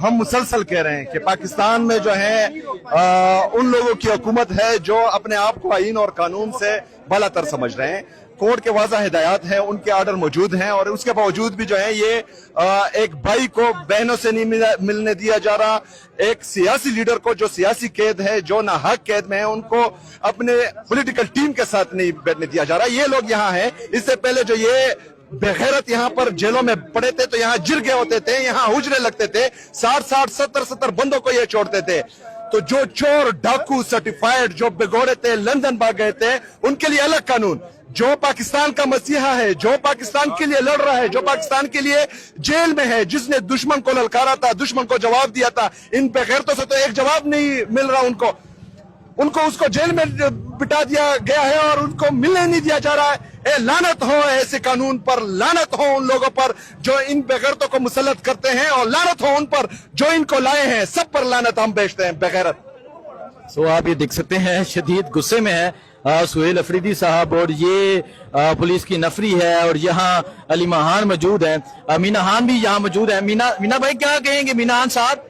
ہم مسلسل کہہ رہے ہیں کہ پاکستان میں جو ہے ان لوگوں کی حکومت ہے جو اپنے آپ کو آئین اور قانون سے بالاتر سمجھ رہے ہیں. کورٹ کے واضح ہدایات ہیں, ان کے آرڈر موجود ہیں, اور اس کے باوجود بھی جو ہے یہ ایک بھائی کو بہنوں سے نہیں ملنے دیا جا رہا. ایک سیاسی لیڈر کو جو سیاسی قید ہے, جو ناحق قید میں ہے, ان کو اپنے پولیٹیکل ٹیم کے ساتھ نہیں بیٹھنے دیا جا رہا. یہ لوگ یہاں ہیں. اس سے پہلے جو یہ بغیرت یہاں پر جیلوں میں پڑے تھے تو یہاں جرگے ہوتے تھے, یہاں حجرے لگتے تھے, 60 70 بندوں کو یہ چھوڑتے تھے. تو جو چور ڈاکو سرٹیفائیڈ جو بگوڑے تھے, لندن بھاگ گئے تھے, ان کے لیے الگ قانون. جو پاکستان کا مسیحا ہے, جو پاکستان کے لیے لڑ رہا ہے, جو پاکستان کے لیے جیل میں ہے, جس نے دشمن کو للکارا تھا, دشمن کو جواب دیا تھا, ان بغیرتوں سے تو ایک جواب نہیں مل رہا. ان کو اس کو جیل میں بٹا دیا گیا ہے اور ان کو ملنے نہیں دیا جا رہا ہے. لعنت ہو ایسے قانون پر, لعنت ہو ان لوگوں پر جو ان بغیرتوں کو مسلط کرتے ہیں, اور لعنت ہو ان پر جو ان کو لائے ہیں. سب پر لعنت ہم بیچتے ہیں بغیرت. سو آپ یہ دیکھ سکتے ہیں شدید غصے میں ہے سہیل افریدی صاحب, اور یہ پولیس کی نفری ہے. اور یہاں علی ماہان موجود ہیں, مینا خان بھی یہاں موجود ہیں. مینا بھائی کیا کہیں گے؟ مینا خان صاحب